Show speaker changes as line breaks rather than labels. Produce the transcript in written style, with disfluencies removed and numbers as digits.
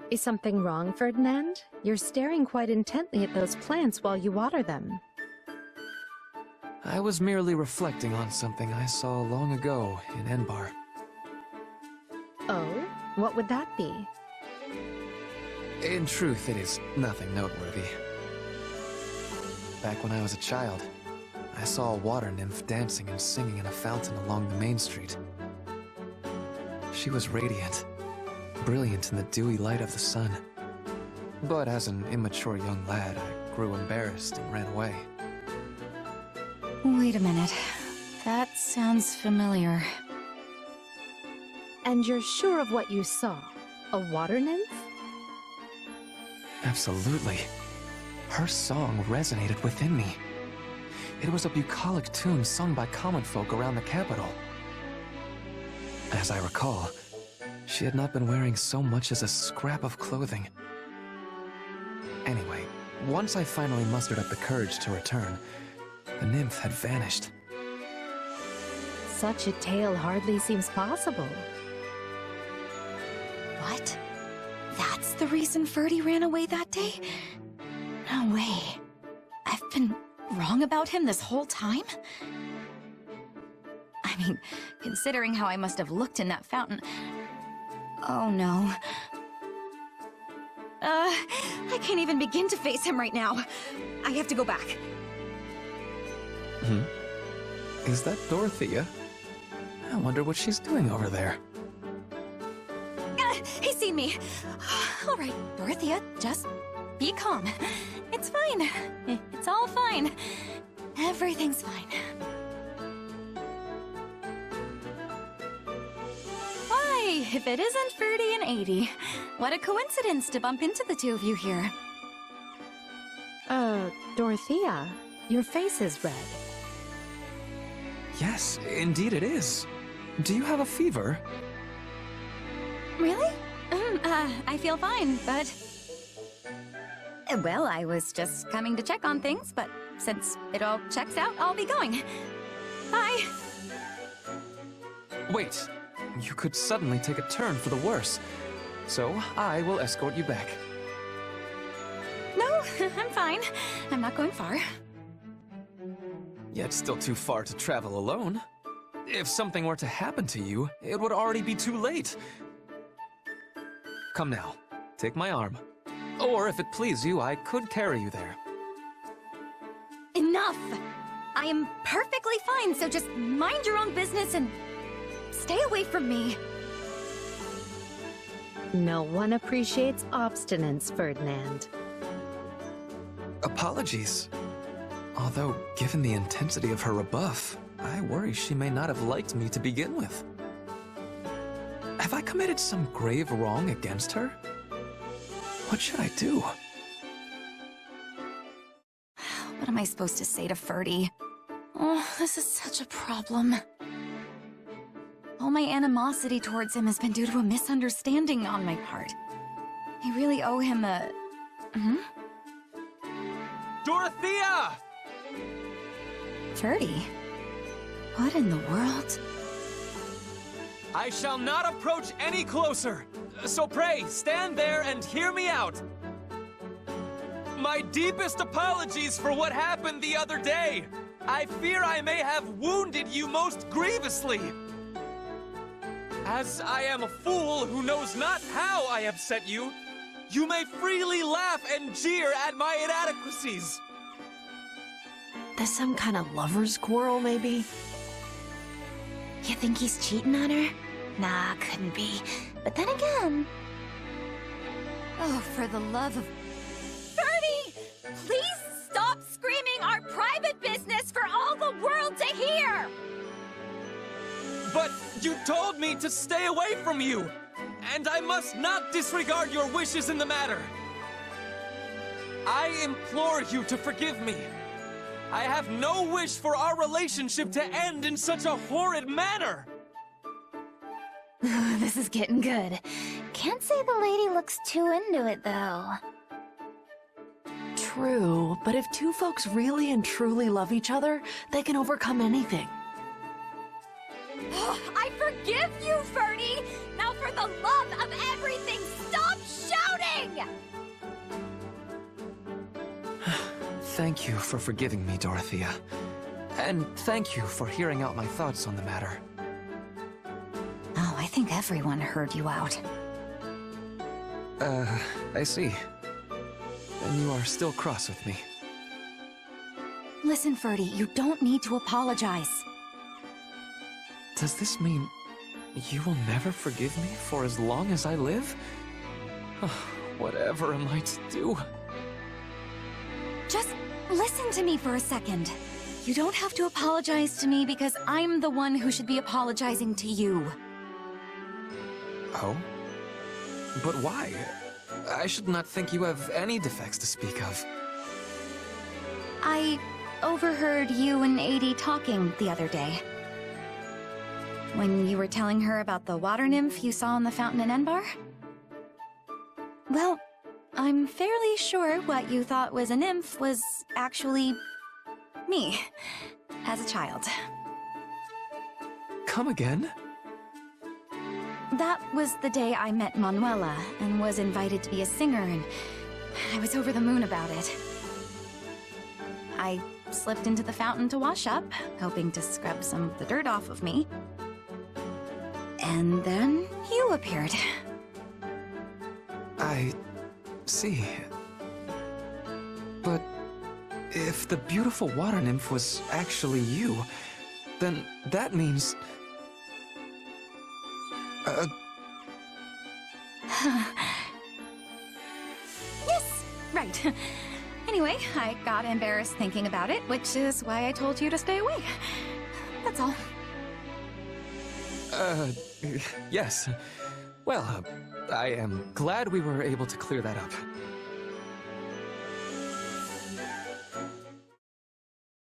Is something wrong, Ferdinand? You're staring quite intently at those plants while you water them.
I was merely reflecting on something I saw long ago in Enbar.
Oh? What would that be?
In truth, it is nothing noteworthy. Back when I was a child, I saw a water nymph dancing and singing in a fountain along the main street. She was radiant, brilliant in the dewy light of the sun. But as an immature young lad, I grew embarrassed and ran away.
Wait a minute. That sounds familiar.
And you're sure of what you saw? A water nymph?
Absolutely. Her song resonated within me. It was a bucolic tune sung by common folk around the capital. As I recall, she had not been wearing so much as a scrap of clothing. Anyway, once I finally mustered up the courage to return, the nymph had vanished.
Such a tale hardly seems possible.
What? That's the reason Ferdy ran away that day? No way. I've been wrong about him this whole time? I mean, considering how I must have looked in that fountain... Oh no. I can't even begin to face him right now. I have to go back.
Is that Dorothea? I wonder what she's doing over there.
He's seen me. All right, Dorothea, just be calm. It's fine. It's all fine. Everything's fine. Why, if it isn't Ferdy and 80. What a coincidence to bump into the two of you here.
Dorothea, your face is red.
Yes, indeed it is. Do you have a fever?
Really? I feel fine, but... Well, I was just coming to check on things, but since it all checks out, I'll be going. Bye!
Wait, you could suddenly take a turn for the worse. So, I will escort you back.
No, I'm fine. I'm not going far.
Yet still too far to travel alone. If something were to happen to you, it would already be too late. Come now, take my arm. Or if it please you, I could carry you there.
Enough! I am perfectly fine, so just mind your own business and stay away from me.
No one appreciates obstinance, Ferdinand.
Apologies. Although, given the intensity of her rebuff, I worry she may not have liked me to begin with. Have I committed some grave wrong against her? What should I do?
What am I supposed to say to Ferdy? Oh, this is such a problem. All my animosity towards him has been due to a misunderstanding on my part. I really owe him a...
Dorothea!
Ferdy? What in the world?
I shall not approach any closer. So pray, stand there and hear me out. My deepest apologies for what happened the other day. I fear I may have wounded you most grievously. As I am a fool who knows not how I upset you, you may freely laugh and jeer at my inadequacies.
There's some kind of lover's quarrel, maybe?
You think he's cheating on her? Nah, couldn't be. But then again... Oh, for the love of... Ferdy! Please stop screaming our private business for all the world to hear!
But you told me to stay away from you, and I must not disregard your wishes in the matter. I implore you to forgive me. I have no wish for our relationship to end in such a horrid manner.
This is getting good. Can't say the lady looks too into it, though.
True, but if two folks really and truly love each other, they can overcome anything.
I forgive you, Ferdy! Now for the love of everything, stop shouting!
Thank you for forgiving me, Dorothea. And thank you for hearing out my thoughts on the matter.
Oh, I think everyone heard you out.
I see. And you are still cross with me.
Listen, Ferdy, you don't need to apologize.
Does this mean you will never forgive me for as long as I live? Whatever am I to do?
Just listen to me for a second. You don't have to apologize to me because I'm the one who should be apologizing to you.
Oh? But why? I should not think you have any defects to speak of.
I overheard you and Adie talking the other day. When you were telling her about the water nymph you saw in the fountain in Enbar? Well, I'm fairly sure what you thought was a nymph was actually me, as a child.
Come again?
That was the day I met Manuela and was invited to be a singer, and I was over the moon about it. I slipped into the fountain to wash up, hoping to scrub some of the dirt off of me. And then you appeared.
I see. But if the beautiful water nymph was actually you, then that means...
Yes, right. Anyway, I got embarrassed thinking about it, which is why I told you to stay away. That's all.
Yes. Well, I am glad we were able to clear that up.